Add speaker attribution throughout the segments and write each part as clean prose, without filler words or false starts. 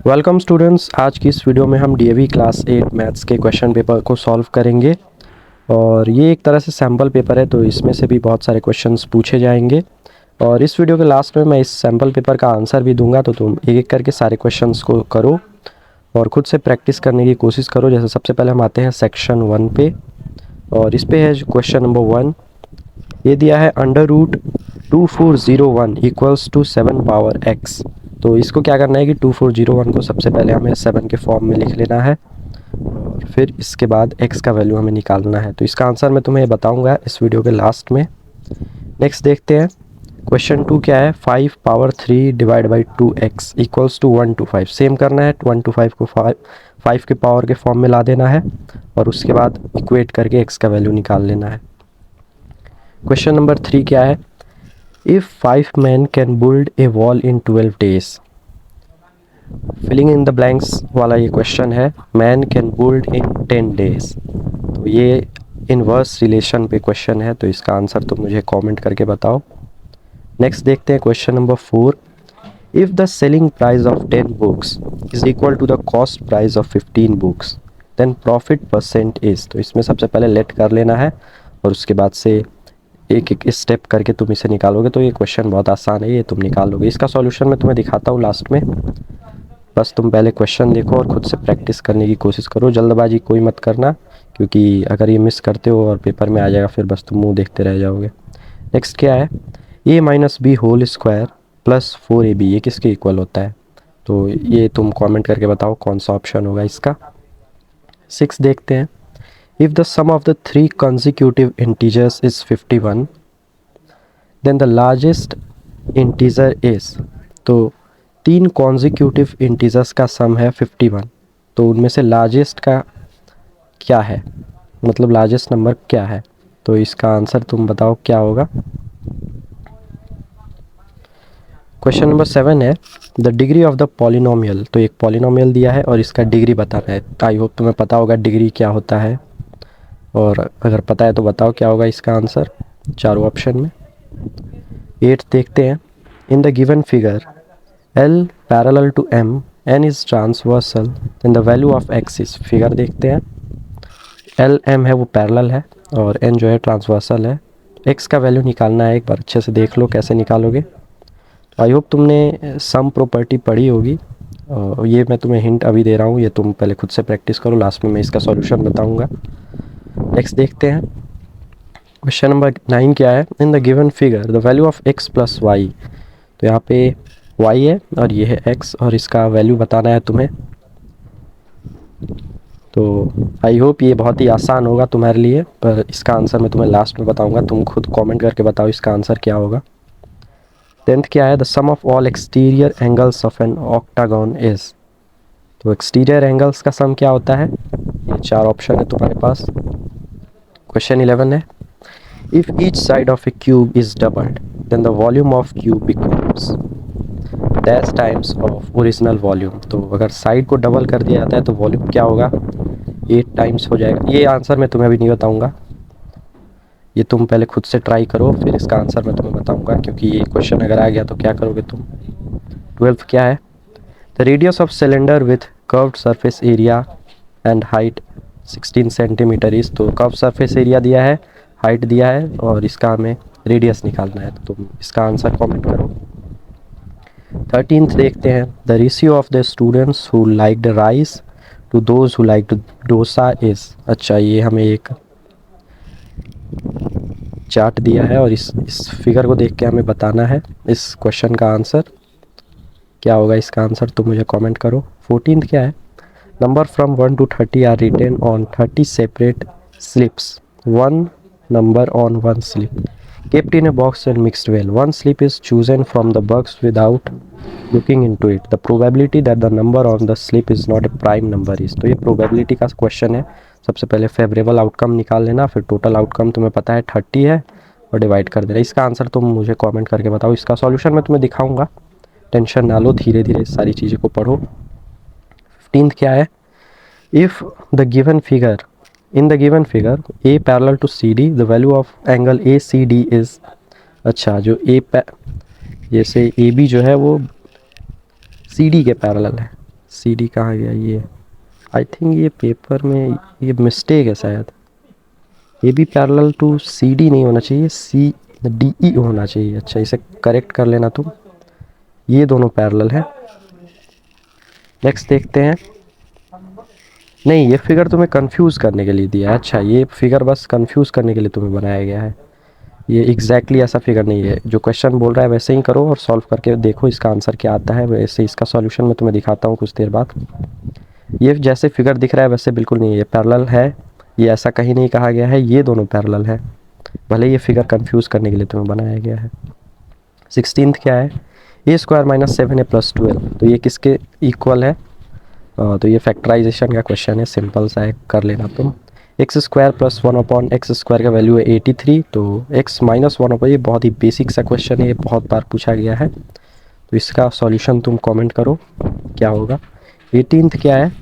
Speaker 1: Welcome students. आज की इस वीडियो में हम डीएवी क्लास 8 मैथ्स के क्वेश्चन पेपर को सॉल्व करेंगे और ये एक तरह से सैम्पल पेपर है, तो इसमें से भी बहुत सारे क्वेश्चंस पूछे जाएंगे और इस वीडियो के लास्ट में मैं इस सैम्पल पेपर का आंसर भी दूंगा। तो तुम एक एक करके सारे क्वेश्चंस को करो और ख़ुद से प्रैक्टिस करने की कोशिश करो। जैसे सबसे पहले हम आते हैं सेक्शन 1 पे और इस पे है क्वेश्चन नंबर 1। ये दिया है √2401 इक्वल्स टू 7 पावर x। तो इसको क्या करना है कि 2401 को सबसे पहले हमें 7 के फॉर्म में लिख लेना है और फिर इसके बाद x का वैल्यू हमें निकालना है। तो इसका आंसर मैं तुम्हें बताऊंगा इस वीडियो के लास्ट में। नेक्स्ट देखते हैं क्वेश्चन 2 क्या है। 5 power 3 divide by 2x equals to 125। Same करना है, 125 को 5 के पावर के फॉर्म में ला देना है और उसके बाद इक्वेट करके x का वैल्यू निकाल लेना है। क्वेश्चन नंबर 3 क्या है। If 5 men can build a wall in 12 days। Filling in the blanks वाला ये क्वेश्चन है। Man can build in 10 days। तो ये इनवर्स रिलेशन पे क्वेश्चन है, तो इसका आंसर तुम मुझे कमेंट करके बताओ। नेक्स्ट देखते हैं question number 4। If the selling price of 10 books is equal to the cost price of 15 books then profit percent is. तो इसमें सबसे पहले लेट कर लेना है और उसके बाद से एक एक स्टेप करके तुम इसे निकालोगे। तो ये क्वेश्चन बहुत आसान है, ये तुम निकाल लोगे। इसका सॉल्यूशन मैं तुम्हें दिखाता हूँ लास्ट में, बस तुम पहले क्वेश्चन देखो और ख़ुद से प्रैक्टिस करने की कोशिश करो। जल्दबाजी कोई मत करना, क्योंकि अगर ये मिस करते हो और पेपर में आ जाएगा फिर बस तुम मुँह देखते रह जाओगे। नेक्स्ट क्या है। a minus b whole square plus 4ab ये किसके इक्वल होता है। तो ये तुम कमेंट करके बताओ कौन सा ऑप्शन होगा इसका। 6 देखते हैं। If the sum of the 3 consecutive integers is 51, then the largest integer is। तो 3 consecutive integers का सम है 51, तो उनमें से लार्जेस्ट का क्या है, मतलब लार्जेस्ट नंबर क्या है। तो इसका आंसर तुम बताओ क्या होगा। क्वेश्चन नंबर 7 है। The degree of the polynomial. तो एक पॉलिनोमियल दिया है और इसका डिग्री बताना है। आई होप तुम्हें पता होगा डिग्री क्या होता है, और अगर पता है तो बताओ क्या होगा इसका आंसर चारों ऑप्शन में। 8 देखते हैं। In the given figure L parallel to M, N is transversal, then the value of X is. Figure देखते हैं। L M है वो पैरेलल है और N जो है ट्रांसवर्सल है। X का वैल्यू निकालना है, एक बार अच्छे से देख लो कैसे निकालोगे। आई होप तुमने सम प्रॉपर्टी पढ़ी होगी और ये मैं तुम्हें हिंट अभी दे रहा हूँ, ये तुम पहले खुद से प्रैक्टिस करो, लास्ट में मैं इसका सॉल्यूशन बताऊँगा। नेक्स्ट देखते हैं क्वेश्चन नंबर 9 क्या है। In the given figure the value of x plus y. तो यहाँ पे y है और ये है x और इसका वैल्यू बताना है तुम्हें। तो आई होप ये बहुत ही आसान होगा तुम्हारे लिए, पर इसका आंसर मैं तुम्हें लास्ट में बताऊंगा। तुम खुद कमेंट करके बताओ इसका आंसर क्या होगा। 10th क्या है। The sum of all exterior angles of an octagon is. तो एक्सटीरियर एंगल्स का सम क्या होता है, ये 4 ऑप्शन है तुम्हारे पास। क्वेश्चन 11 है। If each side of a cube is doubled, then the volume of cube becomes dash times of original volume। तो अगर साइड को डबल कर दिया जाता है तो वॉल्यूम क्या होगा, 8 टाइम्स हो जाएगा। ये आंसर मैं तुम्हें अभी नहीं बताऊंगा, ये तुम पहले खुद से ट्राई करो, फिर इसका आंसर मैं तुम्हें बताऊंगा, क्योंकि ये क्वेश्चन अगर आ गया तो क्या करोगे तुम। 12th क्या है। The radius of cylinder with curved surface area and height 16 centimetre is. तो कर्व सरफेस एरिया दिया है, हाइट दिया है और इसका हमें रेडियस निकालना है, तो तुम इसका आंसर कमेंट करो। 13th देखते हैं। The ratio of the students who like the rice to those who like the dosa is. अच्छा, ये हमें एक चार्ट दिया है और इस फिगर को देख के हमें बताना है इस क्वेश्चन का आंसर क्या होगा। इसका आंसर तुम मुझे कमेंट करो। 14th क्या है। Number from 1 to 30 are written on 30 separate slips, 1 number on 1 slip kept in a box and mixed well. 1 slip is chosen from the box without looking into it. The probability that the number on the slip is not a prime number is। तो ये probability का question है। सबसे पहले favourable outcome निकाल लेना, फिर total outcome तुम्हें पता है 30 है और डिवाइड कर देना। इसका आंसर तुम मुझे कमेंट करके बताओ। इसका सॉल्यूशन मैं तुम्हें दिखाऊंगा, टेंशन ना लो, धीरे धीरे सारी चीज़ों को पढ़ो। 15th क्या है। If the given figure In the given figure A parallel to CD, the value of angle ACD is। अच्छा, जो जैसे AB जो है वो CD के पैरेलल है, सी डी कहाँ गया ये? आई थिंक ये पेपर में ये मिस्टेक है शायद। ये भी पैरेलल टू सी डी नहीं होना चाहिए, सी डी ई होना चाहिए। अच्छा, इसे करेक्ट कर लेना तुम। ये दोनों पैरेलल है। नेक्स्ट देखते हैं। नहीं, ये फिगर तुम्हें कंफ्यूज करने के लिए दिया है। अच्छा, ये फिगर बस कंफ्यूज करने के लिए तुम्हें बनाया गया है। ये एग्जैक्टली ऐसा फिगर नहीं है। जो क्वेश्चन बोल रहा है वैसे ही करो और सॉल्व करके देखो इसका आंसर क्या आता है। वैसे इसका सॉल्यूशन मैं तुम्हें दिखाता हूँ कुछ देर बाद। ये जैसे फिगर दिख रहा है वैसे बिल्कुल नहीं है, ये पैरेलल है। ये ऐसा कहीं नहीं कहा गया है, ये दोनों पैरेलल है। भले ये फिगर कंफ्यूज करने के लिए तुम्हें बनाया गया है। 16th क्या है? ए स्क्वायर माइनस 7 ए प्लस 12। तो ये किसके इक्वल है? तो ये फैक्टराइजेशन का क्वेश्चन है, सिंपल सा है, कर लेना तुम। X square plus 1 upon x square का वैल्यू है 83। तो एक्स माइनस 1 अपॉन, ये बहुत ही बेसिक सा क्वेश्चन है, ये बहुत बार पूछा गया है। तो इसका सॉल्यूशन तुम कमेंट करो क्या होगा। 18th क्या है?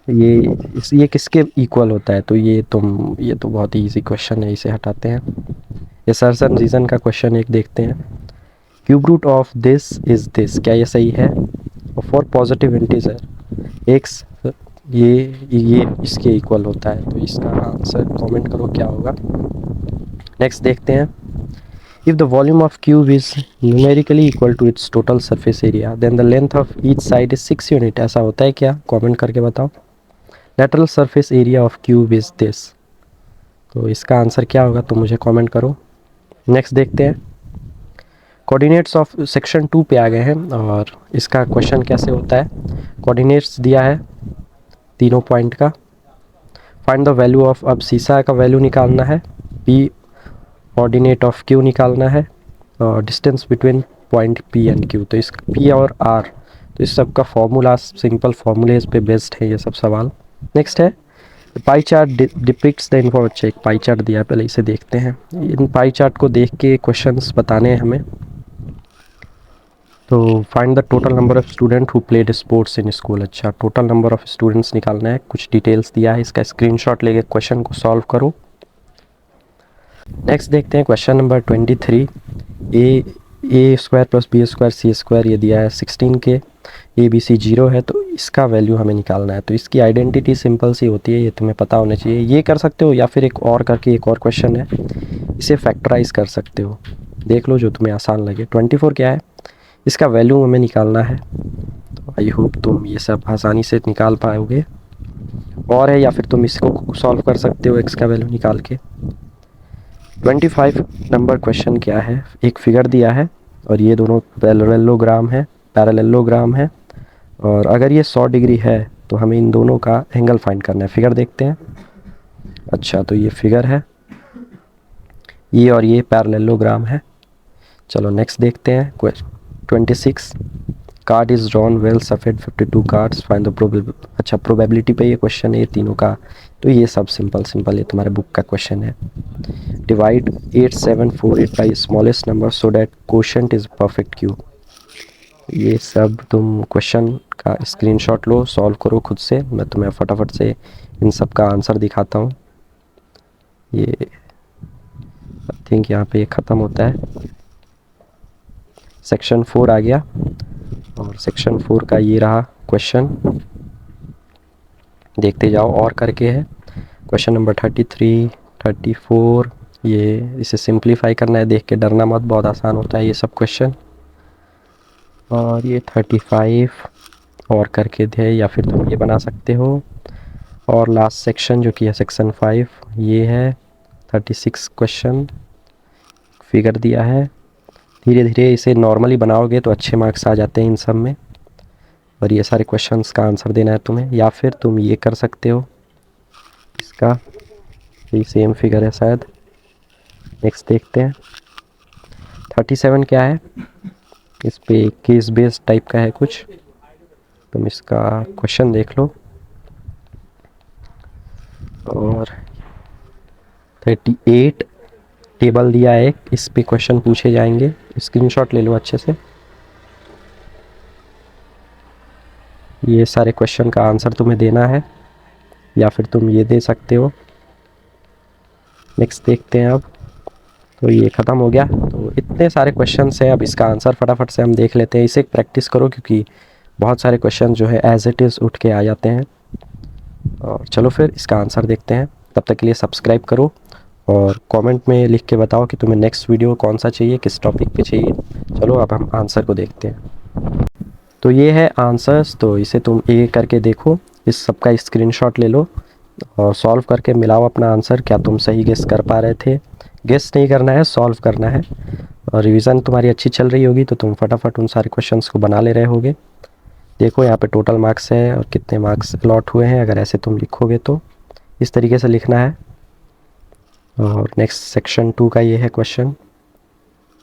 Speaker 1: ये किसके इक्वल होता है? तो ये तो बहुत ही ईजी क्वेश्चन है, इसे हटाते हैं। ये सर्सन रीज़न का क्वेश्चन एक देखते हैं। Cube root of this is this, क्या ये सही है? फॉर पॉजिटिव इंटीजर एक्स, ये इसके इक्वल होता है। तो इसका आंसर कमेंट करो क्या होगा। नेक्स्ट देखते हैं। If the volume of cube is numerically equal to its total surface area then the length of each side is 6 unit, ऐसा होता है क्या? कमेंट करके बताओ। Lateral surface area of cube is this. तो इसका आंसर क्या होगा तो मुझे कमेंट करो। नेक्स्ट देखते हैं। कोऑर्डिनेट्स ऑफ सेक्शन 2 पे आ गए हैं और इसका क्वेश्चन कैसे होता है। कोऑर्डिनेट्स दिया है तीनों पॉइंट का। फाइंड द वैल्यू ऑफ, अब सीसा का वैल्यू निकालना है, पी कोऑर्डिनेट ऑफ क्यू निकालना है और distance between point P and Q. तो इस पी और आर, तो इस सब का फॉर्मूला, सिंपल फॉर्मूले इस पे बेस्ड है ये सब सवाल। नेक्स्ट है pie chart depicts the information. एक पाई चार्ट दिया है, पहले इसे देखते हैं। इन पाई चार्ट को देख के क्वेश्चंस बताने हैं हमें। तो find the total number of student who played sports in school. अच्छा, टोटल नंबर ऑफ स्टूडेंट्स निकालना है, कुछ डिटेल्स दिया है, इसका स्क्रीनशॉट लेके क्वेश्चन को सॉल्व करो। नेक्स्ट देखते हैं क्वेश्चन नंबर 23। ए स्क्वायर प्लस बी स्क्वायर सी स्क्वायर ये दिया है 16 के। ए बी सी 0 है, तो इसका वैल्यू हमें निकालना है। तो इसकी आइडेंटिटी सिंपल सी होती है, ये तुम्हें पता होना चाहिए। ये कर सकते हो या फिर एक और करके, एक और क्वेश्चन है, इसे फैक्टराइज कर सकते हो, देख लो जो तुम्हें आसान लगे। 24 क्या है? इसका वैल्यू हमें निकालना है। तो आई होप तुम ये सब आसानी से निकाल पाओगे। और है या फिर तुम इसको सॉल्व कर सकते हो एक्स का वैल्यू निकाल के। 25 नंबर क्वेश्चन क्या है? एक फिगर दिया है और ये दोनों पैरेललोग्राम है और अगर ये 100 डिग्री है तो हमें इन दोनों का एंगल फाइंड करना है। फिगर देखते हैं। अच्छा, तो ये फिगर है, ये और ये पैरेललोग्राम है। चलो नेक्स्ट देखते हैं। 26 कार्ड इज ड्रॉन वेल सफेद 52 कार्ड्स फाइंड द प्रोबेबिलिटी। अच्छा, प्रोबेबिलिटी पे ये क्वेश्चन है, ये तीनों का। तो ये सब सिंपल ये तुम्हारे बुक का क्वेश्चन है। Divide 8748 by smallest number so that quotient is perfect cube. ये सब तुम क्वेश्चन का स्क्रीनशॉट लो, सॉल्व करो खुद से। मैं तुम्हें फटाफट से इन सब का आंसर दिखाता हूँ। ये आई थिंक यहाँ पे ये ख़त्म होता है। सेक्शन 4 आ गया और सेक्शन 4 का ये रहा क्वेश्चन, देखते जाओ और करके है। क्वेश्चन नंबर 33, 34, ये इसे सिंप्लीफाई करना है, देख के डरना मत, बहुत आसान होता है ये सब क्वेश्चन। और ये 35 और करके थे, या फिर तुम ये बना सकते हो। और लास्ट सेक्शन जो कि है सेक्शन 5, ये है 36 क्वेश्चन, फिगर दिया है। धीरे धीरे इसे नॉर्मली बनाओगे तो अच्छे मार्क्स आ जाते हैं इन सब में। और ये सारे क्वेश्चंस का आंसर देना है तुम्हें, या फिर तुम ये कर सकते हो इसका, ये सेम फिगर है शायद। नेक्स्ट देखते हैं। 37 क्या है? इस पे केस बेस्ड टाइप का है कुछ, तुम इसका क्वेश्चन देख लो। और 38 टेबल दिया है, इस पे क्वेश्चन पूछे जाएंगे, स्क्रीनशॉट ले लो अच्छे से। ये सारे क्वेश्चन का आंसर तुम्हें देना है, या फिर तुम ये दे सकते हो। नेक्स्ट देखते हैं अब। तो ये ख़त्म हो गया। तो इतने सारे क्वेश्चंस हैं, अब इसका आंसर फटाफट से हम देख लेते हैं। इसे प्रैक्टिस करो क्योंकि बहुत सारे क्वेश्चन जो है एज इट इज़ उठ के आ जाते हैं। और चलो फिर इसका आंसर देखते हैं। तब तक के लिए सब्सक्राइब करो और कमेंट में लिख के बताओ कि तुम्हें नेक्स्ट वीडियो कौन सा चाहिए, किस टॉपिक पे चाहिए। चलो अब हम आंसर को देखते हैं। तो ये है आंसर्स, तो इसे तुम एक करके देखो, इस सब का स्क्रीनशॉट ले लो और सॉल्व करके मिलाओ अपना आंसर। क्या तुम सही गेस कर पा रहे थे? गेस नहीं करना है, सॉल्व करना है। और रिवीजन तुम्हारी अच्छी चल रही होगी तो तुम फटाफट उन सारे क्वेश्चंस को बना ले रहे होगे। देखो यहाँ पे टोटल मार्क्स है और कितने मार्क्स अलॉट हुए हैं। अगर ऐसे तुम लिखोगे तो इस तरीके से लिखना है। और नेक्स्ट सेक्शन 2 का ये है क्वेश्चन।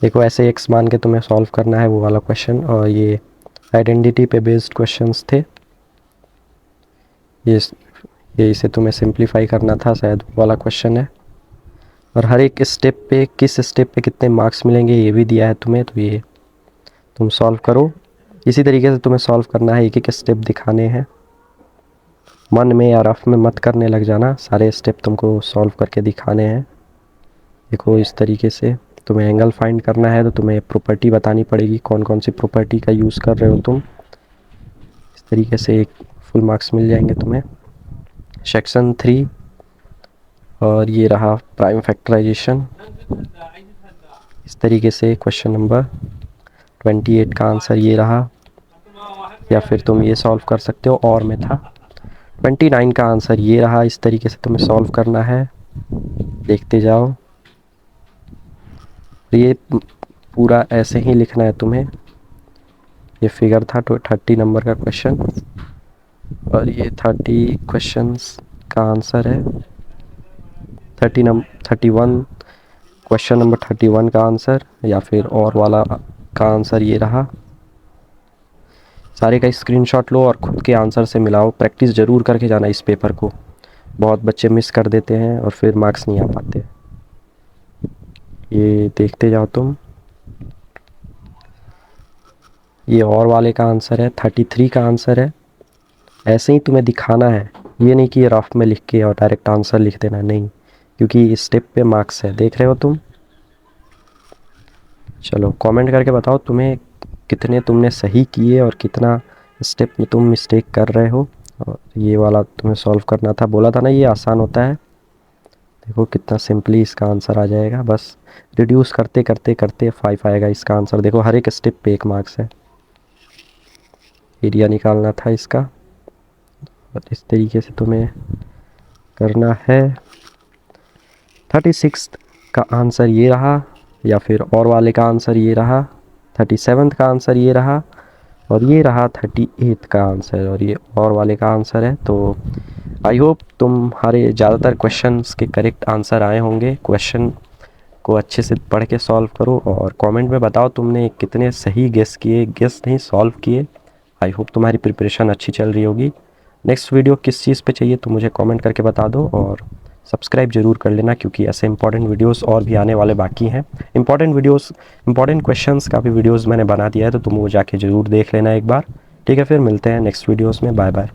Speaker 1: देखो ऐसे एक्स मान के तुम्हें सॉल्व करना है वो वाला क्वेश्चन। और ये आइडेंटिटी पे बेस्ड क्वेश्चंस थे। ये इसे तुम्हें सिंप्लीफाई करना था, शायद वो वाला क्वेश्चन है। और हर एक स्टेप पे, किस स्टेप पे कितने मार्क्स मिलेंगे ये भी दिया है तुम्हें, तो ये तुम सॉल्व करो। इसी तरीके से तुम्हें सॉल्व करना है, एक एक स्टेप दिखाने हैं। मन में या रफ में मत करने लग जाना, सारे स्टेप तुमको सॉल्व करके दिखाने हैं। देखो इस तरीके से तुम्हें एंगल फाइंड करना है तो तुम्हें प्रॉपर्टी बतानी पड़ेगी, कौन कौन सी प्रॉपर्टी का यूज़ कर रहे हो तुम। इस तरीके से एक फुल मार्क्स मिल जाएंगे तुम्हें। सेक्शन 3 और ये रहा प्राइम फैक्टराइजेशन। इस तरीके से क्वेश्चन नंबर 28 का आंसर ये रहा, या फिर तुम ये सॉल्व कर सकते हो और में था। 29 का आंसर ये रहा। इस तरीके से तुम्हें सॉल्व करना है, देखते जाओ। ये पूरा ऐसे ही लिखना है तुम्हें। ये फिगर था तो 30 नंबर का क्वेश्चन और ये 30 क्वेश्चंस का आंसर है। 31 क्वेश्चन नंबर 31 का आंसर या फिर और वाला का आंसर ये रहा। सारे का स्क्रीनशॉट लो और खुद के आंसर से मिलाओ। प्रैक्टिस ज़रूर करके जाना इस पेपर को, बहुत बच्चे मिस कर देते हैं और फिर मार्क्स नहीं आ पाते। ये देखते जाओ तुम। ये और वाले का आंसर है, 33 का आंसर है। ऐसे ही तुम्हें दिखाना है, ये नहीं कि रफ में लिख के और डायरेक्ट आंसर लिख देना, नहीं, क्योंकि इस स्टेप पे मार्क्स है। देख रहे हो तुम। चलो कमेंट करके बताओ तुम्हें कितने तुमने सही किए और कितना स्टेप में तुम मिस्टेक कर रहे हो। और ये वाला तुम्हें सॉल्व करना था, बोला था ना ये आसान होता है। देखो कितना सिंपली इसका आंसर आ जाएगा, बस रिड्यूस करते करते करते 5 आएगा इसका आंसर। देखो हर एक स्टेप पे 1 मार्क्स है। एरिया निकालना था इसका और इस तरीके से तुम्हें करना है। 36 का आंसर ये रहा, या फिर और वाले का आंसर ये रहा। 37 का आंसर ये रहा और ये रहा 38 का आंसर और ये और वाले का आंसर है। तो आई होप तुम्हारे ज़्यादातर क्वेश्चंस के करेक्ट आंसर आए होंगे। क्वेश्चन को अच्छे से पढ़ के सॉल्व करो और कमेंट में बताओ तुमने कितने सही गेस किए, गेस नहीं सॉल्व किए। आई होप तुम्हारी प्रिपरेशन अच्छी चल रही होगी। नेक्स्ट वीडियो किस चीज़ पे चाहिए तो मुझे कमेंट करके बता दो और सब्सक्राइब ज़रूर कर लेना, क्योंकि ऐसे इंपॉर्टेंट वीडियोस और भी आने वाले बाकी हैं। इंपॉर्टेंट क्वेश्चंस का भी वीडियोस मैंने बना दिया है, तो तुम वो जाके ज़रूर देख लेना एक बार। ठीक है, फिर मिलते हैं नेक्स्ट वीडियोस में। Bye bye.